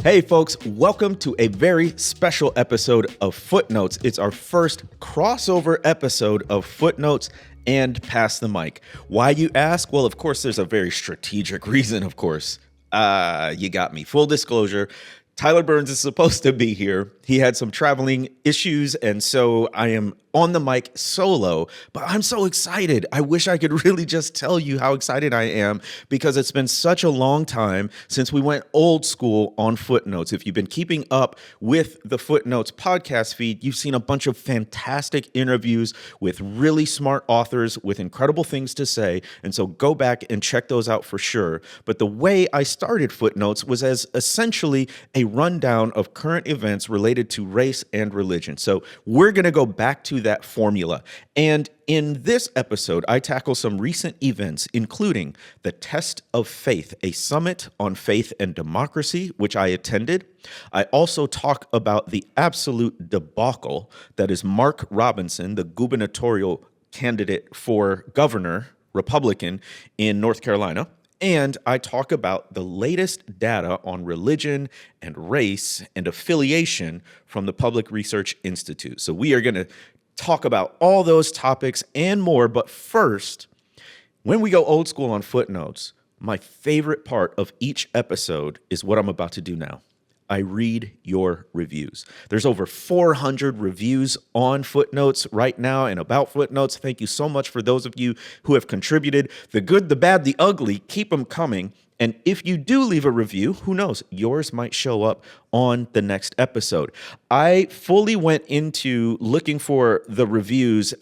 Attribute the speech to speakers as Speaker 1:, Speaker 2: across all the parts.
Speaker 1: Hey folks, welcome to a very special episode of Footnotes. It's our first crossover episode of Footnotes and Pass the Mic. Why, you ask? Well, of course, there's a very strategic reason, of course. You got me. Full disclosure, Tyler Burns is supposed to be here. He had some traveling issues, and so I am on the mic solo, but I'm so excited. I wish I could really just tell you how excited I am because it's been such a long time since we went old school on Footnotes. If you've been keeping up with the Footnotes podcast feed, you've seen a bunch of fantastic interviews with really smart authors with incredible things to say, and so go back and check those out for sure. But the way I started Footnotes was as essentially a rundown of current events related to race and religion. So we're going to go back to that formula. And in this episode, I tackle some recent events, including the Test of Faith, a summit on faith and democracy, which I attended. I also talk about the absolute debacle that is Mark Robinson, the gubernatorial candidate for governor, Republican, in North Carolina. And I talk about the latest data on religion and race and affiliation from the Public Research Institute. So we are going to talk about all those topics and more. But first, when we go old school on Footnotes, my favorite part of each episode is what I'm about to do now. I read your reviews. There's over 400 reviews on Footnotes right now and about Footnotes. Thank you so much for those of you who have contributed. The good, the bad, the ugly, keep them coming. And if you do leave a review, who knows, yours might show up on the next episode. I fully went into looking for the reviews,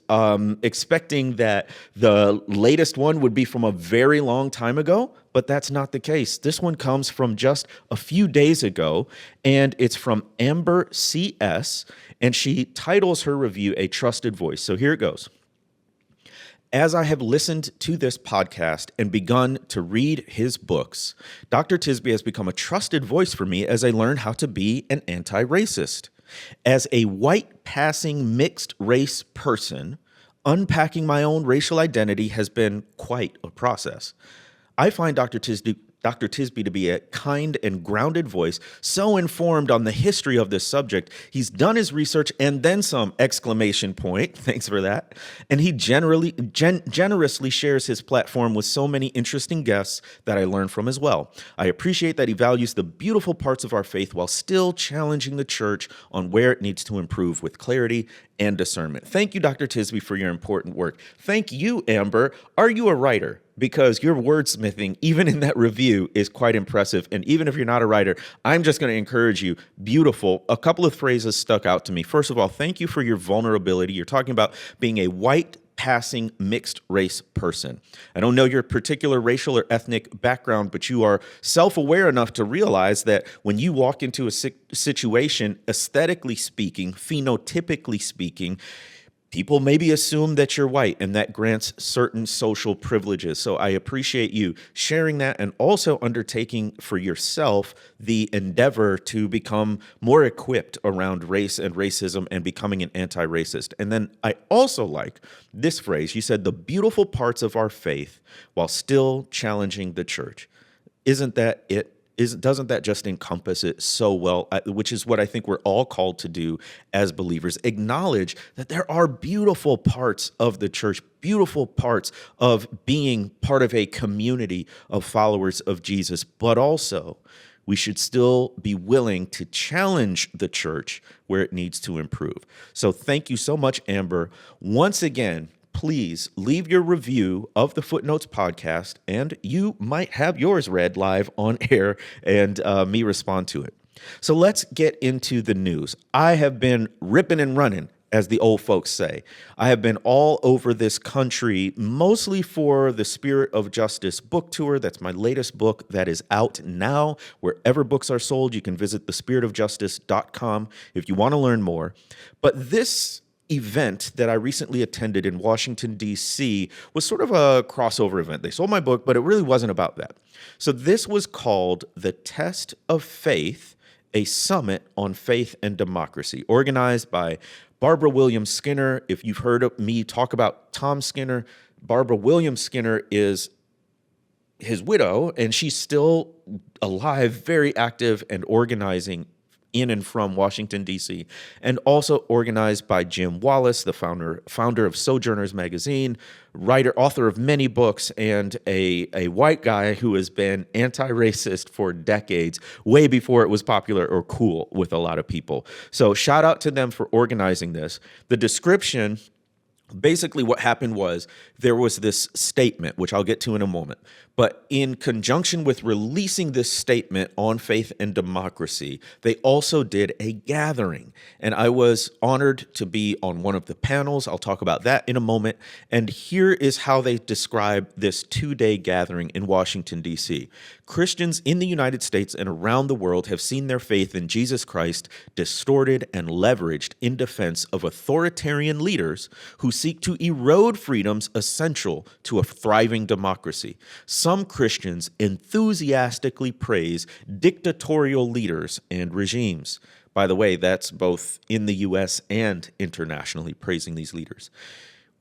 Speaker 1: expecting that the latest one would be from a very long time ago, but that's not the case. This one comes from just a few days ago, and it's from Amber CS, and she titles her review A Trusted Voice. So here it goes. As I have listened to this podcast and begun to read his books, Dr. Tisby has become a trusted voice for me as I learn how to be an anti-racist. As a white passing mixed race person, unpacking my own racial identity has been quite a process. I find Dr. Tisby to be a kind and grounded voice, so informed on the history of this subject. He's done his research and then some, exclamation point. Thanks for that. And he generously shares his platform with so many interesting guests that I learn from as well. I appreciate that he values the beautiful parts of our faith while still challenging the church on where it needs to improve with clarity and discernment. Thank you, Dr. Tisby, for your important work. Thank you, Amber. Are you a writer? Because your wordsmithing, even in that review, is quite impressive. And even if you're not a writer, I'm just going to encourage you. Beautiful. A couple of phrases stuck out to me. First of all, thank you for your vulnerability. You're talking about being a white passing mixed race person. I don't know your particular racial or ethnic background, but you are self-aware enough to realize that when you walk into a situation, aesthetically speaking, phenotypically speaking, people maybe assume that you're white, and that grants certain social privileges. So I appreciate you sharing that and also undertaking for yourself the endeavor to become more equipped around race and racism and becoming an anti-racist. And then I also like this phrase. You said the beautiful parts of our faith while still challenging the church. Isn't that it? Doesn't that just encompass it so well, which is what I think we're all called to do as believers? Acknowledge that there are beautiful parts of the church, beautiful parts of being part of a community of followers of Jesus, but also we should still be willing to challenge the church where it needs to improve. So thank you so much, Amber. Once again, please leave your review of the Footnotes podcast, and you might have yours read live on air and me respond to it. So let's get into the news. I have been ripping and running, as the old folks say. I have been all over this country, mostly for the Spirit of Justice book tour. That's my latest book that is out now. Wherever books are sold, you can visit thespiritofjustice.com if you want to learn more. But this event that I recently attended in Washington, D.C. was sort of a crossover event. They sold my book, but it really wasn't about that. So this was called the Test of Faith, a summit on faith and democracy, organized by Barbara Williams Skinner. If you've heard of me talk about Tom Skinner, Barbara Williams Skinner is his widow, and she's still alive, very active and organizing in and from Washington, D.C., and also organized by Jim Wallace, the founder of Sojourners magazine, writer, author of many books, and a white guy who has been anti-racist for decades, way before it was popular or cool with a lot of people. So shout out to them for organizing this. The description, basically what happened was there was this statement, which I'll get to in a moment, but in conjunction with releasing this statement on faith and democracy, they also did a gathering. And I was honored to be on one of the panels. I'll talk about that in a moment. And here is how they describe this 2-day gathering in Washington, D.C. Christians in the United States and around the world have seen their faith in Jesus Christ distorted and leveraged in defense of authoritarian leaders who seek to erode freedoms essential to a thriving democracy. Some Christians enthusiastically praise dictatorial leaders and regimes. By the way, that's both in the U.S. and internationally, praising these leaders.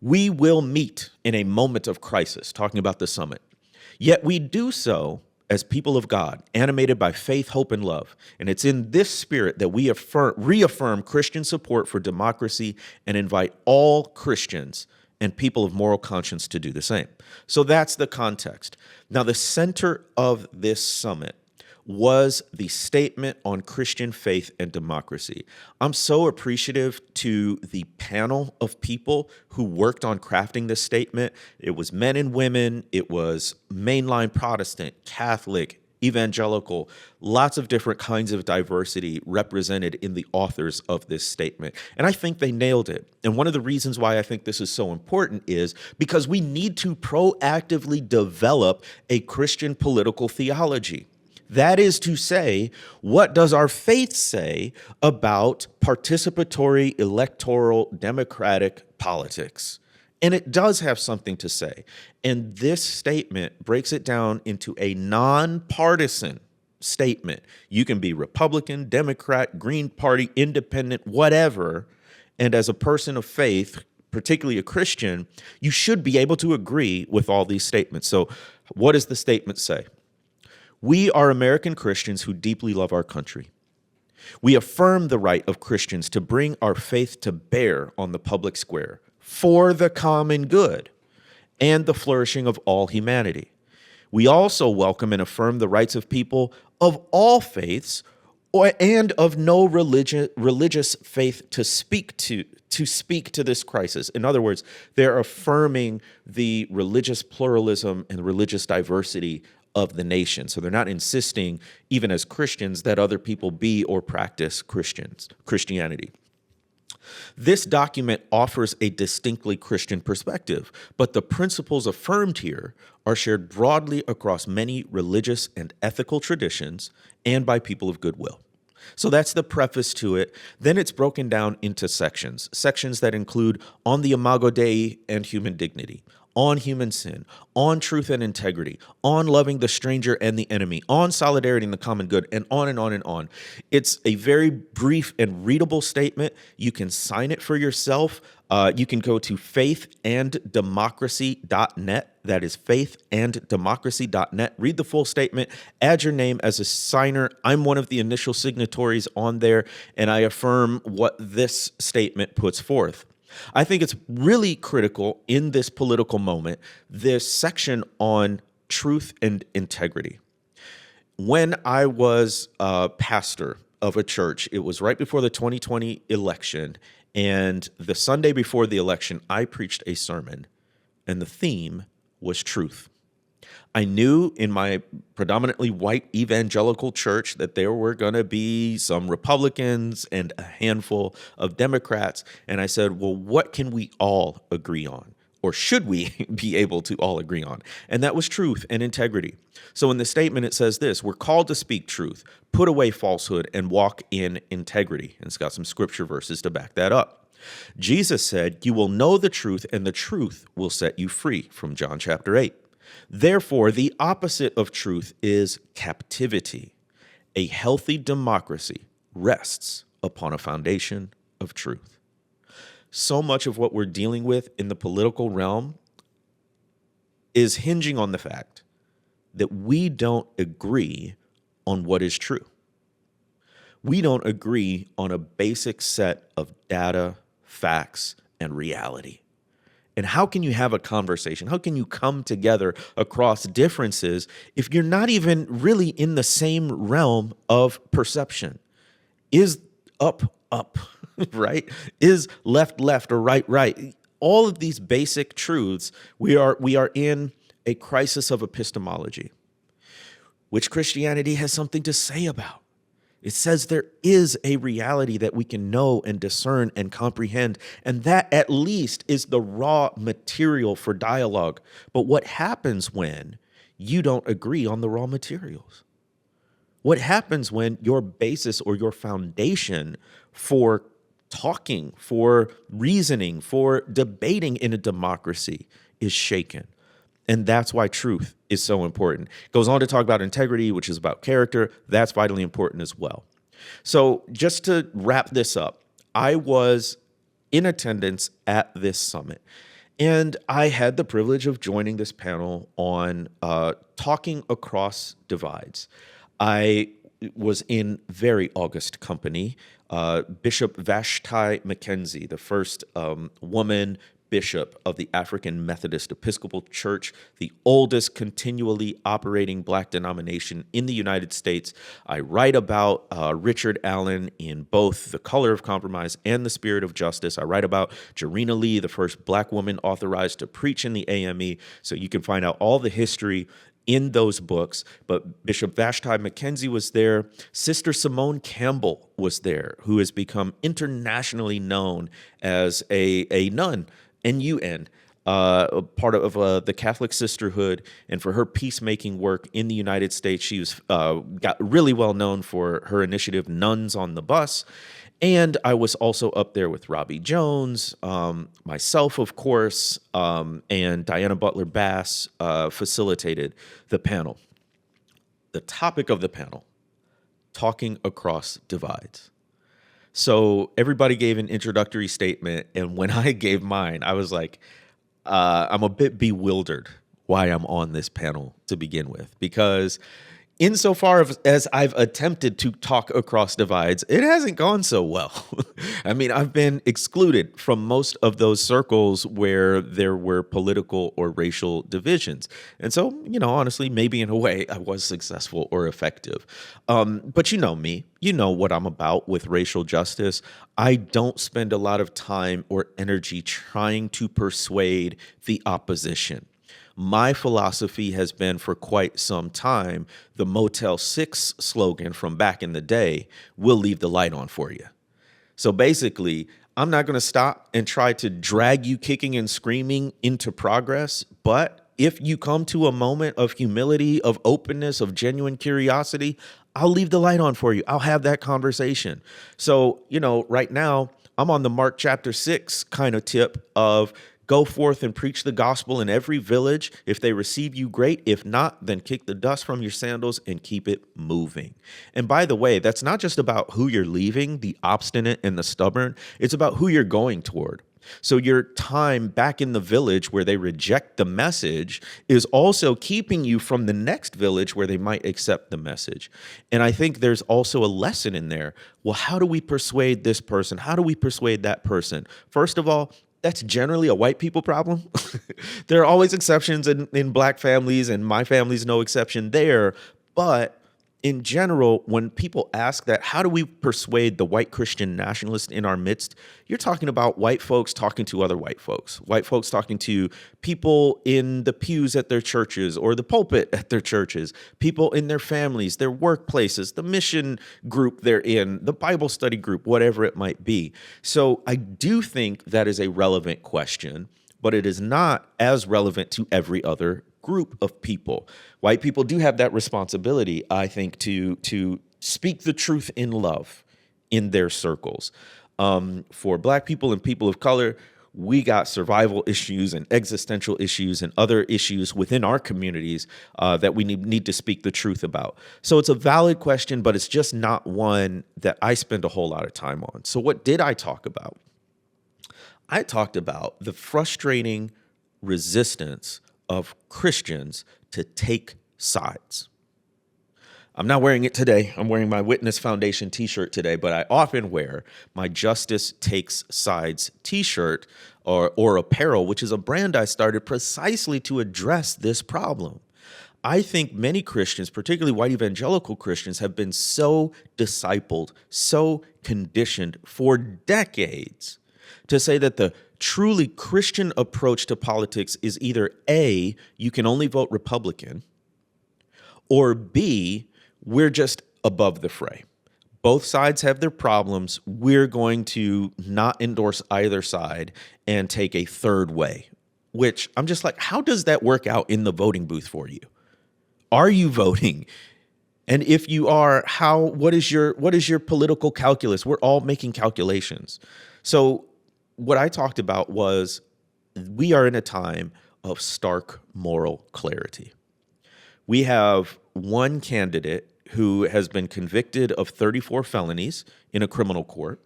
Speaker 1: We will meet in a moment of crisis, talking about the summit. Yet we do so as people of God, animated by faith, hope, and love. And it's in this spirit that we reaffirm Christian support for democracy and invite all Christians and people of moral conscience to do the same. So that's the context. Now, the center of this summit was the statement on Christian faith and democracy. I'm so appreciative to the panel of people who worked on crafting this statement. It was men and women. It was mainline Protestant, Catholic, evangelical, lots of different kinds of diversity represented in the authors of this statement. And I think they nailed it. And one of the reasons why I think this is so important is because we need to proactively develop a Christian political theology. That is to say, what does our faith say about participatory, electoral, democratic politics? And it does have something to say. And this statement breaks it down into a nonpartisan statement. You can be Republican, Democrat, Green Party, Independent, whatever. And as a person of faith, particularly a Christian, you should be able to agree with all these statements. So what does the statement say? We are American Christians who deeply love our country. We affirm the right of Christians to bring our faith to bear on the public square for the common good and the flourishing of all humanity. We also welcome and affirm the rights of people of all faiths and of no religious faith to speak to this crisis. In other words, they're affirming the religious pluralism and religious diversity of the nation. So they're not insisting, even as Christians, that other people be or practice Christianity. This document offers a distinctly Christian perspective, but the principles affirmed here are shared broadly across many religious and ethical traditions and by people of goodwill. So that's the preface to it. Then it's broken down into sections that include on the imago Dei and human dignity, on human sin, on truth and integrity, on loving the stranger and the enemy, on solidarity and the common good, and on and on and on. It's a very brief and readable statement. You can sign it for yourself. You can go to faithanddemocracy.net. That is faithanddemocracy.net. Read the full statement. Add your name as a signer. I'm one of the initial signatories on there, and I affirm what this statement puts forth. I think it's really critical in this political moment, this section on truth and integrity. When I was a pastor of a church, it was right before the 2020 election, and the Sunday before the election, I preached a sermon, and the theme was truth. I knew in my predominantly white evangelical church that there were going to be some Republicans and a handful of Democrats. And I said, well, what can we all agree on? Or should we be able to all agree on? And that was truth and integrity. So in the statement, it says this: we're called to speak truth, put away falsehood, and walk in integrity. And it's got some scripture verses to back that up. Jesus said, you will know the truth, and the truth will set you free, from John chapter 8. Therefore, the opposite of truth is captivity. A healthy democracy rests upon a foundation of truth. So much of what we're dealing with in the political realm is hinging on the fact that we don't agree on what is true. We don't agree on a basic set of data, facts, and reality. And how can you have a conversation? How can you come together across differences if you're not even really in the same realm of perception? Is up, up, right? Is left, left, or right, right? All of these basic truths, we are in a crisis of epistemology, which Christianity has something to say about. It says there is a reality that we can know and discern and comprehend, and that at least is the raw material for dialogue. But what happens when you don't agree on the raw materials? What happens when your basis or your foundation for talking, for reasoning, for debating in a democracy is shaken? And that's why truth is so important. Goes on to talk about integrity, which is about character. That's vitally important as well. So just to wrap this up, I was in attendance at this summit, and I had the privilege of joining this panel on talking across divides. I was in very august company. Bishop Vashti McKenzie, the first woman bishop of the African Methodist Episcopal Church, the oldest continually operating Black denomination in the United States. I write about Richard Allen in both The Color of Compromise and The Spirit of Justice. I write about Jarena Lee, the first Black woman authorized to preach in the AME. So you can find out all the history in those books. But Bishop Vashti McKenzie was there. Sister Simone Campbell was there, who has become internationally known as a nun, N-U-N, part of the Catholic Sisterhood, and for her peacemaking work in the United States. She was got really well known for her initiative, Nuns on the Bus. And I was also up there with Robbie Jones, myself, of course, and Diana Butler Bass facilitated the panel. The topic of the panel, talking across divides. So everybody gave an introductory statement, and when I gave mine, I was like, I'm a bit bewildered why I'm on this panel to begin with, because insofar as I've attempted to talk across divides, it hasn't gone so well. I mean, I've been excluded from most of those circles where there were political or racial divisions. And so, honestly, maybe in a way I was successful or effective. But you know me, you know what I'm about with racial justice. I don't spend a lot of time or energy trying to persuade the opposition. My philosophy has been for quite some time the Motel 6 slogan from back in the day, "We'll leave the light on for you." So basically, I'm not going to stop and try to drag you kicking and screaming into progress. But if you come to a moment of humility, of openness, of genuine curiosity, I'll leave the light on for you. I'll have that conversation. So, right now, I'm on the Mark chapter 6 kind of tip of go forth and preach the gospel in every village. If they receive you, great. If not, then kick the dust from your sandals and keep it moving. And by the way, that's not just about who you're leaving, the obstinate and the stubborn. It's about who you're going toward. So your time back in the village where they reject the message is also keeping you from the next village where they might accept the message. And I think there's also a lesson in there. Well, how do we persuade this person? How do we persuade that person? First of all, that's generally a white people problem. There are always exceptions in Black families, and my family's no exception there. But in general, when people ask that, how do we persuade the white Christian nationalist in our midst? You're talking about white folks talking to other white folks talking to people in the pews at their churches or the pulpit at their churches, people in their families, their workplaces, the mission group they're in, the Bible study group, whatever it might be. So I do think that is a relevant question, but it is not as relevant to every other group of people. White people do have that responsibility, I think, to speak the truth in love in their circles. For Black people and people of color, we got survival issues and existential issues and other issues within our communities that we need to speak the truth about. So it's a valid question, but it's just not one that I spend a whole lot of time on. So what did I talk about? I talked about the frustrating resistance of Christians to take sides. I'm not wearing it today. I'm wearing my Witness Foundation t-shirt today, but I often wear my Justice Takes Sides t-shirt or apparel, which is a brand I started precisely to address this problem. I think many Christians, particularly white evangelical Christians, have been so discipled, so conditioned for decades to say that the truly Christian approach to politics is either A, you can only vote Republican, or B, we're just above the fray. Both sides have their problems. We're going to not endorse either side and take a third way, which I'm just like, how does that work out in the voting booth for you? Are you voting? And if you are, what is your political calculus? We're all making calculations. So what I talked about was we are in a time of stark moral clarity. We have one candidate who has been convicted of 34 felonies in a criminal court,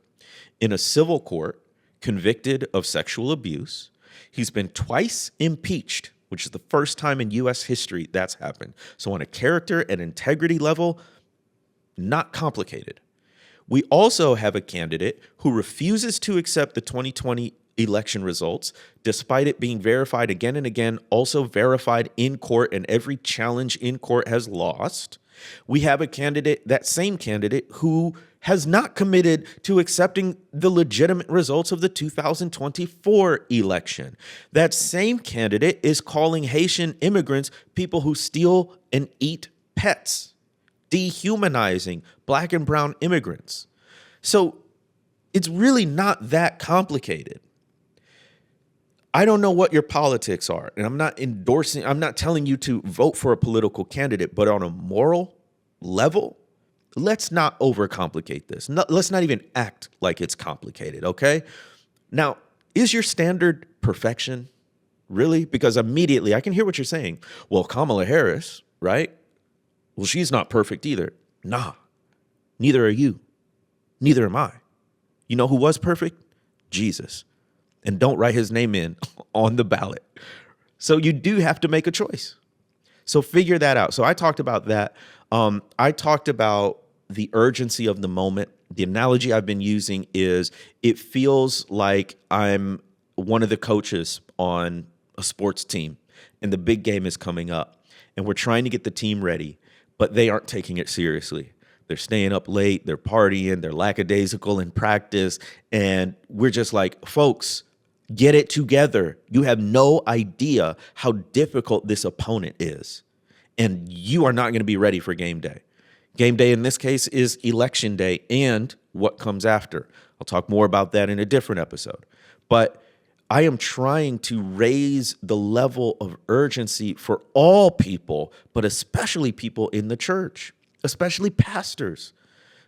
Speaker 1: in a civil court, convicted of sexual abuse. He's been twice impeached, which is the first time in U.S. history that's happened. So on a character and integrity level, not complicated. We also have a candidate who refuses to accept the 2020 election results, despite it being verified again and again, also verified in court, and every challenge in court has lost. We have a candidate, that same candidate, who has not committed to accepting the legitimate results of the 2024 election. That same candidate is calling Haitian immigrants people who steal and eat pets, dehumanizing Black and brown immigrants. So it's really not that complicated. I don't know what your politics are, and I'm not telling you to vote for a political candidate, but on a moral level, let's not overcomplicate this. Let's not even act like it's complicated, okay? Now, is your standard perfection? Really? Because immediately I can hear what you're saying. Well, Kamala Harris, right? Well, she's not perfect either. Nah, neither are you. Neither am I. You know who was perfect? Jesus. And don't write his name in on the ballot. So you do have to make a choice. So figure that out. So I talked about that. I talked about the urgency of the moment. The analogy I've been using is it feels like I'm one of the coaches on a sports team and the big game is coming up and we're trying to get the team ready, but they aren't taking it seriously. They're staying up late, they're partying, they're lackadaisical in practice, and we're just like, folks, get it together. You have no idea how difficult this opponent is, and you are not going to be ready for game day. Game day in this case is election day and what comes after. I'll talk more about that in a different episode. But I am trying to raise the level of urgency for all people, but especially people in the church, especially pastors.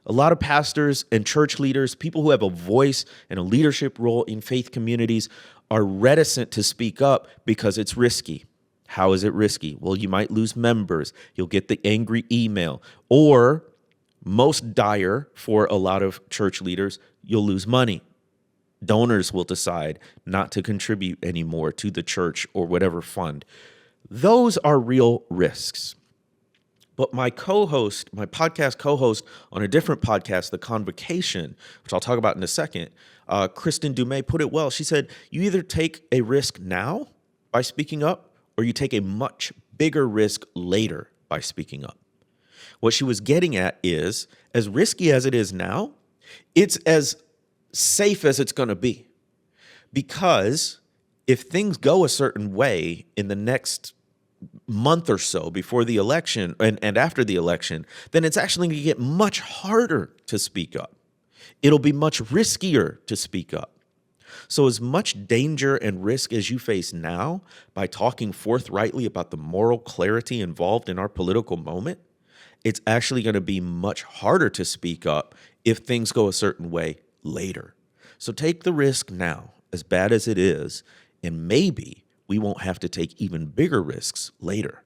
Speaker 1: A lot of pastors and church leaders, people who have a voice and a leadership role in faith communities, are reticent to speak up because it's risky. How is it risky? Well, you might lose members. You'll get the angry email. Or, most dire for a lot of church leaders, you'll lose money. Donors will decide not to contribute anymore to the church or whatever fund. Those are real risks. But my podcast co-host on a different podcast, The Convocation, which I'll talk about in a second, Kristen Dumais put it well. She said, you either take a risk now by speaking up, or you take a much bigger risk later by speaking up. What she was getting at is, as risky as it is now, it's as safe as it's going to be. Because if things go a certain way in the next month or so before the election and after the election, then it's actually going to get much harder to speak up. It'll be much riskier to speak up. So as much danger and risk as you face now by talking forthrightly about the moral clarity involved in our political moment, it's actually going to be much harder to speak up if things go a certain way later. So take the risk now, as bad as it is, and maybe we won't have to take even bigger risks later.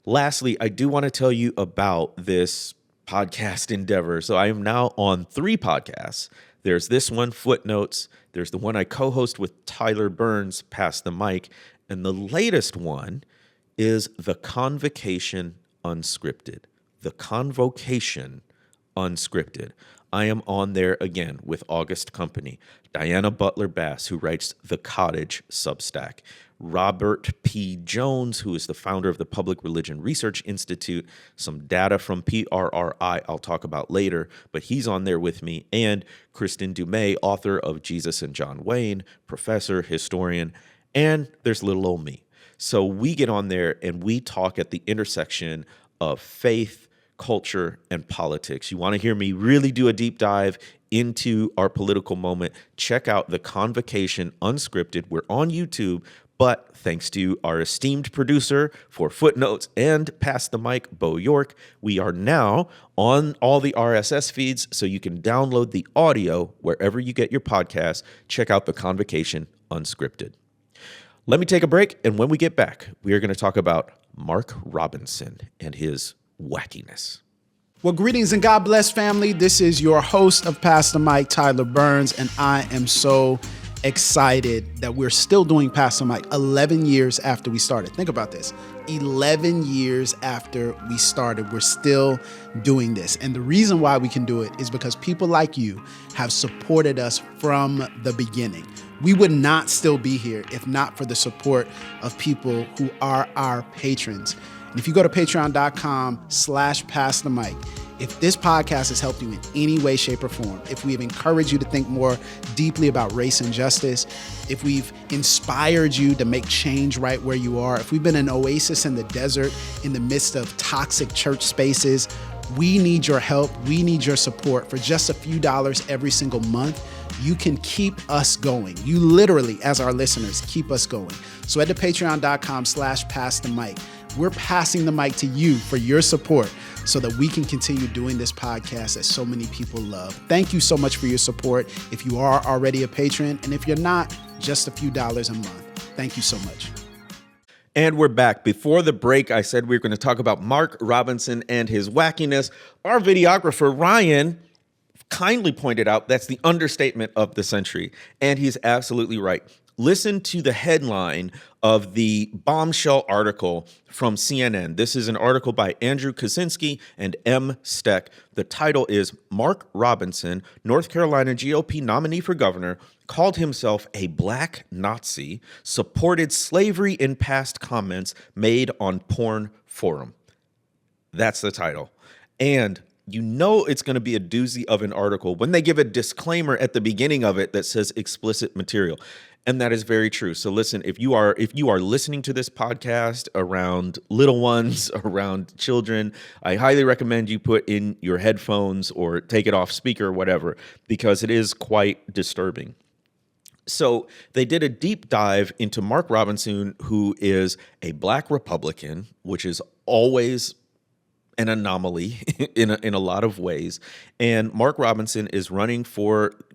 Speaker 1: Lastly, I do want to tell you about this podcast endeavor. So I am now on 3 podcasts. There's this one, Footnotes. There's the one I co-host with Tyler Burns, Pass the Mic. And the latest one is The Convocation Unscripted. The Convocation Unscripted. I am on there again with August Company, Diana Butler Bass, who writes The Cottage Substack, Robert P. Jones, who is the founder of the Public Religion Research Institute, some data from PRRI I'll talk about later, but he's on there with me, and Kristen Dumais, author of Jesus and John Wayne, professor, historian, and there's little old me. So we get on there and we talk at the intersection of faith, culture, and politics. You want to hear me really do a deep dive into our political moment? Check out The Convocation Unscripted. We're on YouTube, but thanks to our esteemed producer for Footnotes and Pass the Mic, Bo York, we are now on all the RSS feeds, so you can download the audio wherever you get your podcasts. Check out The Convocation Unscripted. Let me take a break, and when we get back, we are going to talk about Mark Robinson and his wackiness.
Speaker 2: Well, greetings and God bless, family. This is your host of Pass the Mic, Tyler Burns, and I am so excited that we're still doing Pass the Mic 11 years after we started. Think about this. 11 years after we started, we're still doing this. And the reason why we can do it is because people like you have supported us from the beginning. We would not still be here if not for the support of people who are our patrons. And if you go to patreon.com/passthemic, if this podcast has helped you in any way, shape, or form, if we've encouraged you to think more deeply about race and justice, if we've inspired you to make change right where you are, if we've been an oasis in the desert in the midst of toxic church spaces, we need your help. We need your support. For just a few dollars every single month, you can keep us going. You literally, as our listeners, keep us going. So head to patreon.com/passthemic. We're passing the mic to you for your support so that we can continue doing this podcast that so many people love. Thank you so much for your support. If you are already a patron, and if you're not, just a few dollars a month. Thank you so much.
Speaker 1: And we're back. Before the break, I said we were going to talk about Mark Robinson and his wackiness. Our videographer, Ryan, kindly pointed out that's the understatement of the century. And he's absolutely right. Listen to the headline of the bombshell article from CNN. This is an article by Andrew Kaczynski and M. Steck. The title is Mark Robinson, North Carolina GOP nominee for governor, called himself a black Nazi, supported slavery in past comments made on porn forum. That's the title. And you know it's going to be a doozy of an article when they give a disclaimer at the beginning of it that says explicit material. And that is very true. So listen, if you are listening to this podcast around little ones, around children, I highly recommend you put in your headphones or take it off speaker or whatever, because it is quite disturbing. So they did a deep dive into Mark Robinson, who is a black Republican, which is always an anomaly in a lot of ways. And Mark Robinson is running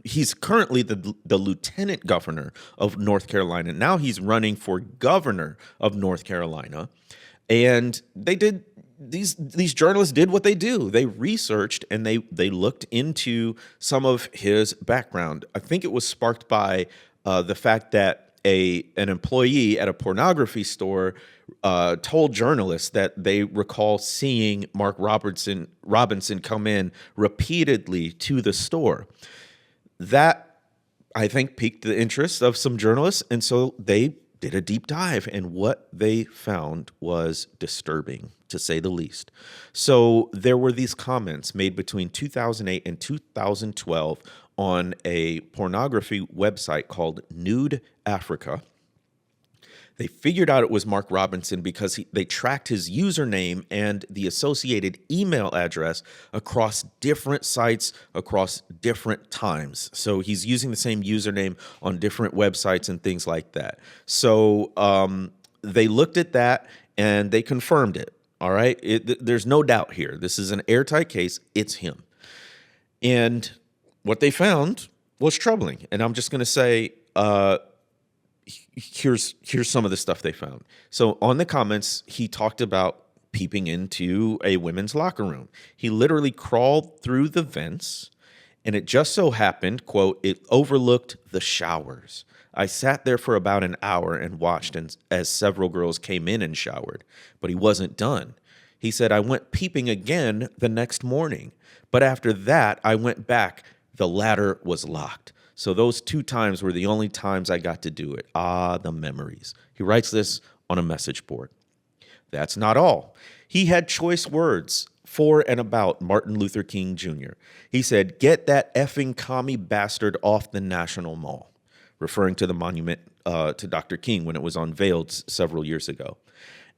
Speaker 1: he's currently the lieutenant governor of North Carolina. Now he's running for governor of North Carolina. And these journalists did what they do. They researched and they looked into some of his background. I think it was sparked by the fact that an employee at a pornography store told journalists that they recall seeing Mark Robinson come in repeatedly to the store. That, I think, piqued the interest of some journalists, and so they did a deep dive, and what they found was disturbing, to say the least. So there were these comments made between 2008 and 2012 on a pornography website called Nude Africa. They figured out it was Mark Robinson because they tracked his username and the associated email address across different sites, across different times. So he's using the same username on different websites and things like that. So they looked at that and they confirmed it. All right. There's no doubt here. This is an airtight case. It's him. And what they found was troubling. And I'm just going to say, here's some of the stuff they found. So on the comments, he talked about peeping into a women's locker room. He literally crawled through the vents, and it just so happened, quote, it overlooked the showers. I sat there for about an hour and watched as several girls came in and showered, but he wasn't done. He said, I went peeping again the next morning, but after that, I went back. The ladder was locked. So those 2 times were the only times I got to do it. Ah, the memories. He writes this on a message board. That's not all. He had choice words for and about Martin Luther King Jr. He said, get that effing commie bastard off the National Mall, referring to the monument to Dr. King when it was unveiled several years ago.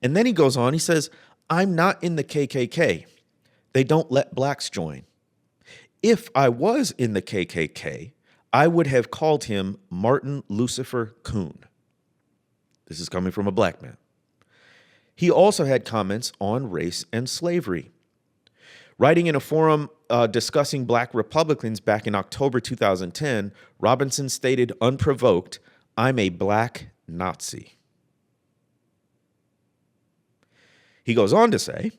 Speaker 1: And then he goes on, he says, I'm not in the KKK. They don't let blacks join. If I was in the KKK, I would have called him Martin Lucifer Coon. This is coming from a black man. He also had comments on race and slavery. Writing in a forum discussing black Republicans back in October 2010, Robinson stated unprovoked, I'm a black Nazi. He goes on to say,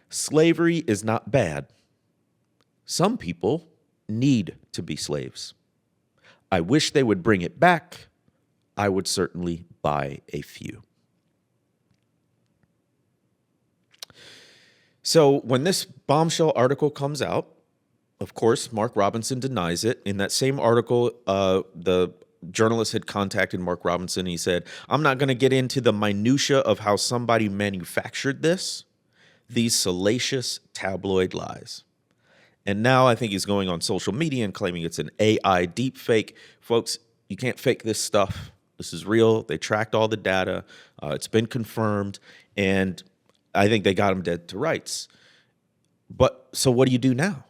Speaker 1: slavery is not bad. Some people need to be slaves. I wish they would bring it back. I would certainly buy a few. So when this bombshell article comes out, of course, Mark Robinson denies it. In that same article, the journalist had contacted Mark Robinson. He said, I'm not going to get into the minutia of how somebody manufactured these salacious tabloid lies. And now I think he's going on social media and claiming it's an AI deepfake. Folks, you can't fake this stuff. This is real. They tracked all the data. It's been confirmed. And I think they got him dead to rights. But so what do you do now?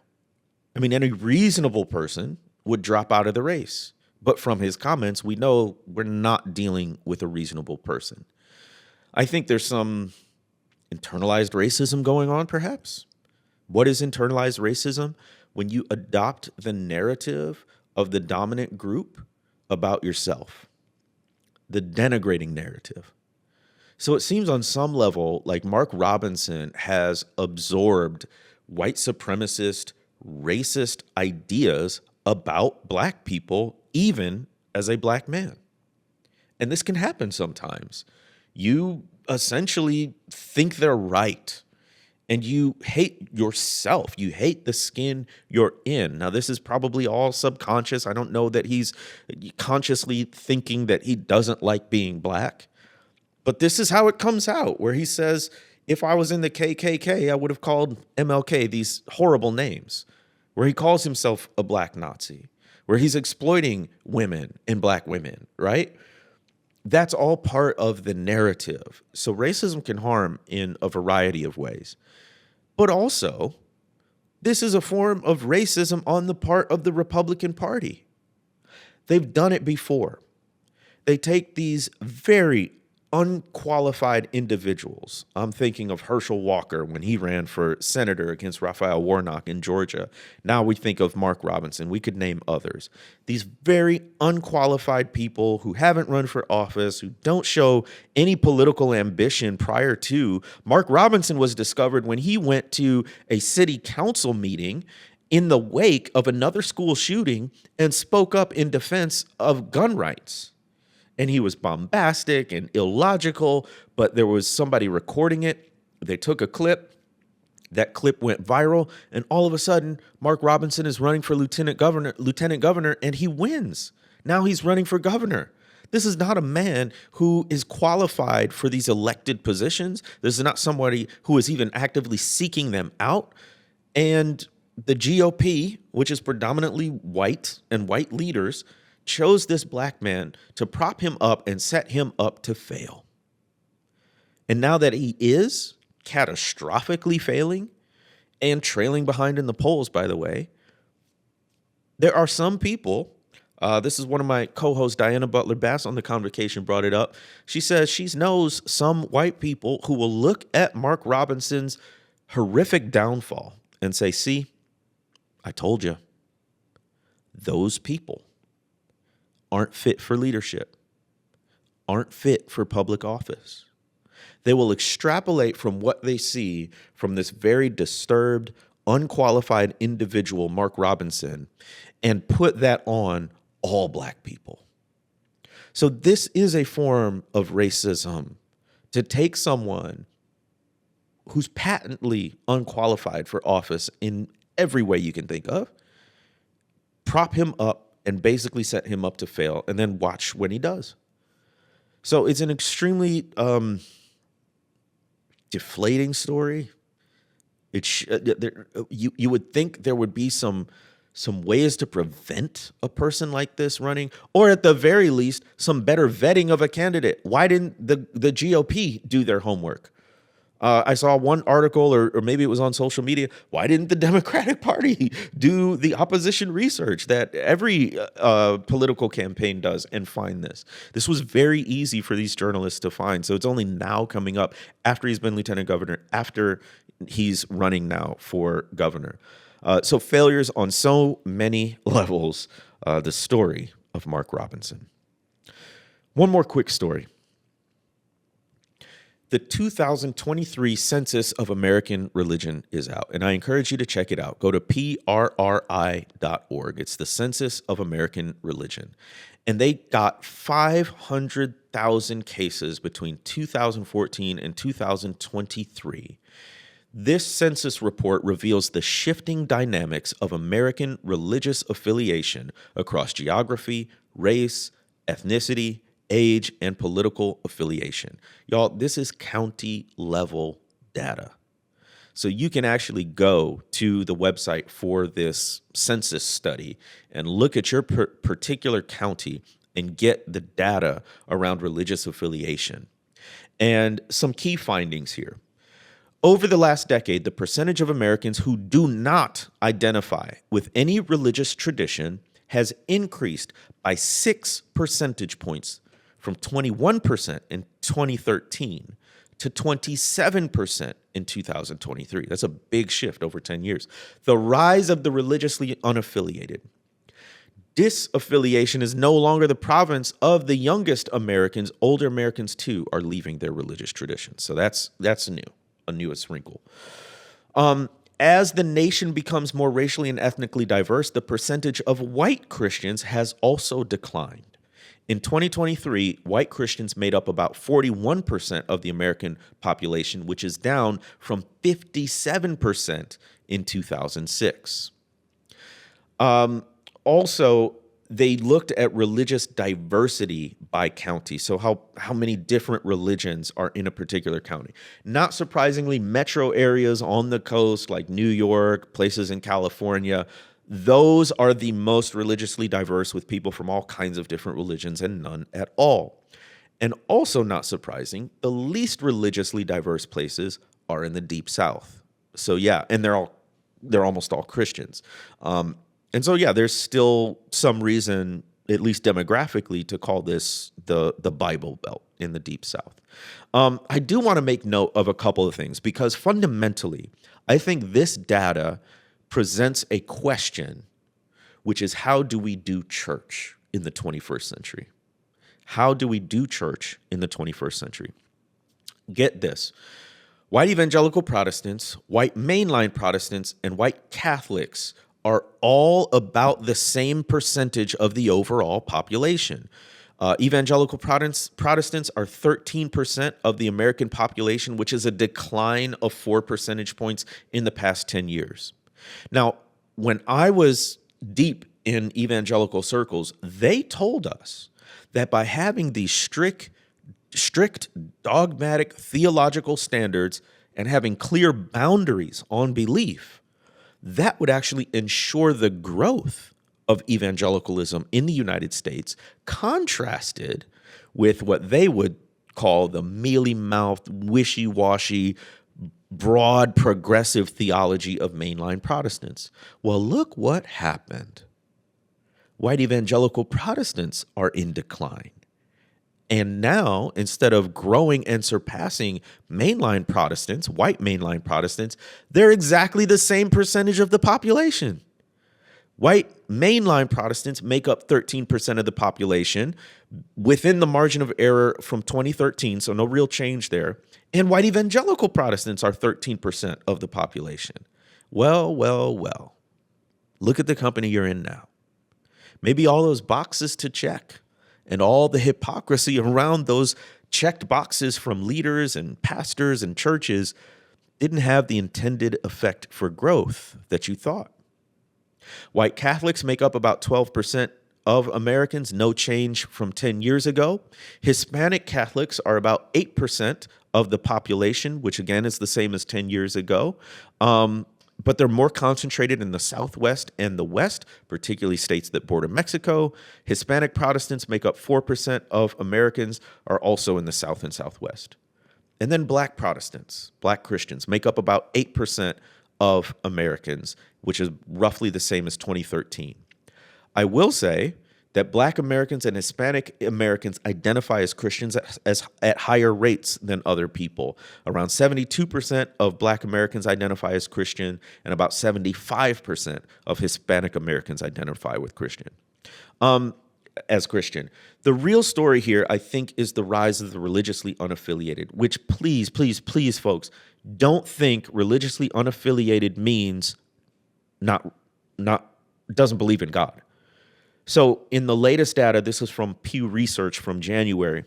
Speaker 1: I mean, any reasonable person would drop out of the race. But from his comments, we know we're not dealing with a reasonable person. I think there's some internalized racism going on, perhaps. What is internalized racism? When you adopt the narrative of the dominant group about yourself, the denigrating narrative. So it seems on some level like Mark Robinson has absorbed white supremacist, racist ideas about black people, even as a black man. And this can happen sometimes. You essentially think they're right. And you hate yourself. You hate the skin you're in. Now, this is probably all subconscious. I don't know that he's consciously thinking that he doesn't like being black. But this is how it comes out, where he says, if I was in the KKK, I would have called MLK these horrible names, where he calls himself a black Nazi, where he's exploiting women and black women, right? That's all part of the narrative. So racism can harm in a variety of ways. But also, this is a form of racism on the part of the Republican Party. They've done it before. They take these very unqualified individuals. I'm thinking of Herschel Walker when he ran for senator against Raphael Warnock in Georgia. Now we think of Mark Robinson. We could name others. These very unqualified people who haven't run for office, who don't show any political ambition prior to. Mark Robinson was discovered when he went to a city council meeting in the wake of another school shooting and spoke up in defense of gun rights. And he was bombastic and illogical, but there was somebody recording it. They took a clip. That clip went viral. And all of a sudden, Mark Robinson is running for lieutenant governor, and he wins. Now he's running for governor. This is not a man who is qualified for these elected positions. This is not somebody who is even actively seeking them out. And the GOP, which is predominantly white and white leaders, chose this black man to prop him up and set him up to fail. And now that he is catastrophically failing and trailing behind in the polls, by the way, there are some people, this is one of my co-hosts, Diana Butler-Bass on The Convocation, brought it up. She says she knows some white people who will look at Mark Robinson's horrific downfall and say, see, I told you, those people aren't fit for leadership, aren't fit for public office. They will extrapolate from what they see from this very disturbed, unqualified individual, Mark Robinson, and put that on all black people. So this is a form of racism, to take someone who's patently unqualified for office in every way you can think of, prop him up, and basically set him up to fail, and then watch when he does. So it's an extremely deflating story. You would think there would be some ways to prevent a person like this running, or at the very least, some better vetting of a candidate. Why didn't the GOP do their homework? I saw one article, or maybe it was on social media. Why didn't the Democratic Party do the opposition research that every political campaign does and find this? This was very easy for these journalists to find. So it's only now coming up after he's been lieutenant governor, after he's running now for governor. So failures on so many levels, the story of Mark Robinson. One more quick story. The 2023 Census of American Religion is out, and I encourage you to check it out. Go to prri.org. It's the Census of American Religion. And they got 500,000 cases between 2014 and 2023. This census report reveals the shifting dynamics of American religious affiliation across geography, race, ethnicity, age, and political affiliation. Y'all, this is county level data. So you can actually go to the website for this census study and look at your particular county and get the data around religious affiliation. And some key findings here. Over the last decade, the percentage of Americans who do not identify with any religious tradition has increased by 6 percentage points, from 21% in 2013 to 27% in 2023. That's a big shift over 10 years. The rise of the religiously unaffiliated. Disaffiliation is no longer the province of the youngest Americans. Older Americans, too, are leaving their religious traditions. So that's new, a newest wrinkle. As the nation becomes more racially and ethnically diverse, the percentage of white Christians has also declined. In 2023, white Christians made up about 41% of the American population, which is down from 57% in 2006. Also, they looked at religious diversity by county, so how many different religions are in a particular county. Not surprisingly, metro areas on the coast like New York, places in California, those are the most religiously diverse, with people from all kinds of different religions and none at all. And also not surprising, the least religiously diverse places are in the Deep South. So yeah, and they're almost all Christians. And so yeah, there's still some reason, at least demographically, to call this the Bible Belt in the Deep South. I do want to make note of a couple of things, because fundamentally, I think this data presents a question, which is, how do we do church in the 21st century? How do we do church in the 21st century? Get this. White evangelical Protestants, white mainline Protestants, and white Catholics are all about the same percentage of the overall population. Evangelical Protestants are 13% of the American population, which is a decline of 4 percentage points in the past 10 years. Now, when I was deep in evangelical circles, they told us that by having these strict dogmatic theological standards and having clear boundaries on belief, that would actually ensure the growth of evangelicalism in the United States, contrasted with what they would call the mealy-mouthed, wishy-washy, broad progressive theology of mainline Protestants. Well, look what happened. White evangelical Protestants are in decline. And now, instead of growing and surpassing mainline Protestants, white mainline Protestants, they're exactly the same percentage of the population. White mainline Protestants make up 13% of the population, within the margin of error from 2013, so no real change there. And white evangelical Protestants are 13% of the population. Well. Look at the company you're in now. Maybe all those boxes to check, and all the hypocrisy around those checked boxes from leaders and pastors and churches didn't have the intended effect for growth that you thought. White Catholics make up about 12% of Americans, no change from 10 years ago. Hispanic Catholics are about 8% of the population, which again is the same as 10 years ago. But they're more concentrated in the Southwest and the West, particularly states that border Mexico. Hispanic Protestants make up 4% of Americans, are also in the South and Southwest. And then Black Protestants, Black Christians, make up about 8% of Americans, which is roughly the same as 2013. I will say that Black Americans and Hispanic Americans identify as Christians at higher rates than other people. Around 72% of Black Americans identify as Christian, and about 75% of Hispanic Americans identify with Christian. As Christian. The real story here, I think, is the rise of the religiously unaffiliated, which please, folks, don't think religiously unaffiliated means doesn't believe in God. So in the latest data, this is from Pew Research from January.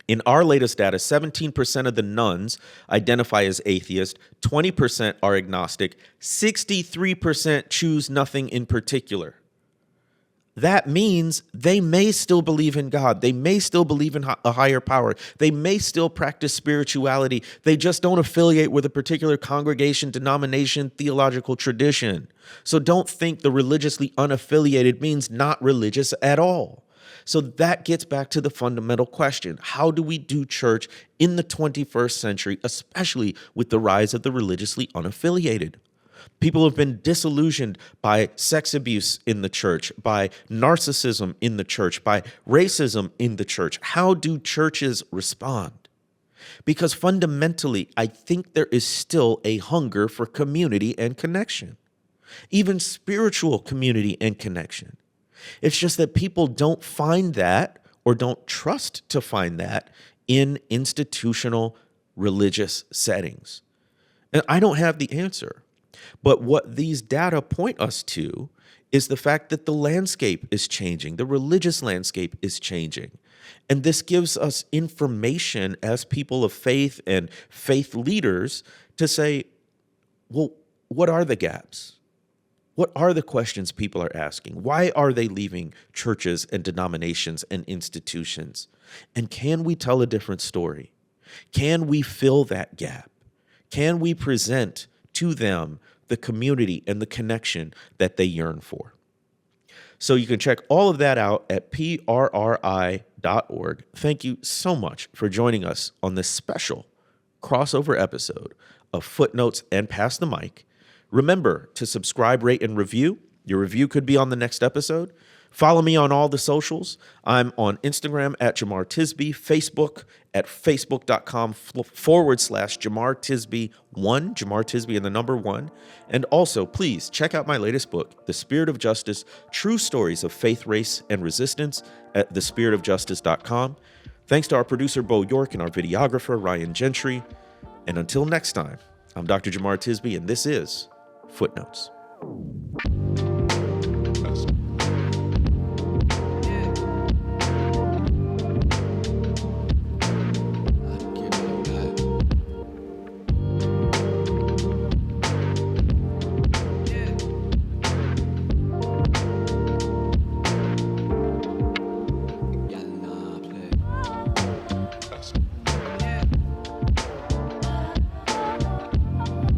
Speaker 1: In our latest data, 17% of the nuns identify as atheist, 20% are agnostic, 63% choose nothing in particular. That means they may still believe in God. They may still believe in a higher power. They may still practice spirituality. They just don't affiliate with a particular congregation, denomination, theological tradition. So don't think the religiously unaffiliated means not religious at all. So that gets back to the fundamental question. How do we do church in the 21st century, especially with the rise of the religiously unaffiliated? People have been disillusioned by sex abuse in the church, by narcissism in the church, by racism in the church. How do churches respond? Because fundamentally, I think there is still a hunger for community and connection, even spiritual community and connection. It's just that people don't find that or don't trust to find that in institutional religious settings. And I don't have the answer. But what these data point us to is the fact that the landscape is changing. The religious landscape is changing. And this gives us information as people of faith and faith leaders to say, well, what are the gaps? What are the questions people are asking? Why are they leaving churches and denominations and institutions? And can we tell a different story? Can we fill that gap? Can we present to them the community and the connection that they yearn for? So you can check all of that out at prri.org. Thank you so much for joining us on this special crossover episode of Footnotes and Pass the Mic. Remember to subscribe, rate, and review. Your review could be on the next episode. Follow me on all the socials. I'm on Instagram at Jamar Tisby, Facebook at facebook.com/Jamar Tisby1, Jamar Tisby and the number 1. And also, please check out my latest book, The Spirit of Justice, True Stories of Faith, Race, and Resistance at thespiritofjustice.com. Thanks to our producer, Bo York, and our videographer, Ryan Gentry. And until next time, I'm Dr. Jamar Tisby, and this is Footnotes.